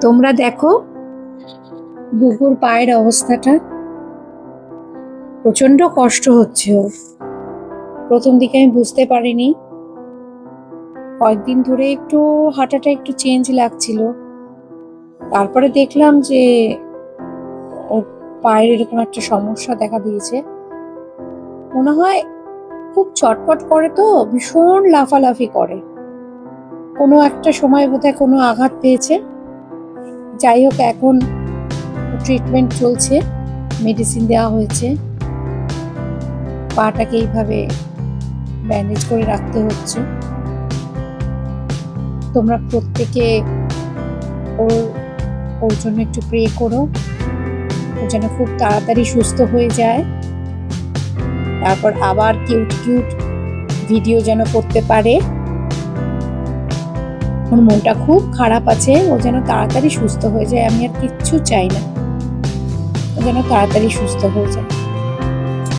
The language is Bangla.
তোমরা দেখো বুকুর পায়ের অবস্থাটা, প্রচন্ড কষ্ট হচ্ছে ওর। প্রথম দিকে আমি বুঝতে পারিনি, কয়েকদিন ধরে একটু হাঁটাটা একটু চেঞ্জ লাগছিল। তারপরে দেখলাম যে ওর পায়ের এরকম একটা সমস্যা দেখা দিয়েছে। মনে হয় খুব চটপট করে, তো ভীষণ লাফালাফি করে। কোনো একটা সময় বোধহয় কোনো আঘাত পেয়েছে। যাই হোক, এখন ট্রিটমেন্ট চলছে, মেডিসিন দেওয়া হয়েছে, পাটাকে এইভাবে ব্যান্ডেজ করে রাখতে হচ্ছে। তোমরা প্রত্যেকে ওর ওর জন্য একটু প্রে করো, ও যেন খুব তাড়াতাড়ি সুস্থ হয়ে যায়, তারপর আবার কিউট কিউট ভিডিও যেন করতে পারে। ওর মনটা খুব খারাপ আছে, ও যেন তাড়াতাড়ি সুস্থ হয়ে যায়। আমি আর কিচ্ছু চাই না, ও যেন তাড়াতাড়ি সুস্থ হয়ে যায়।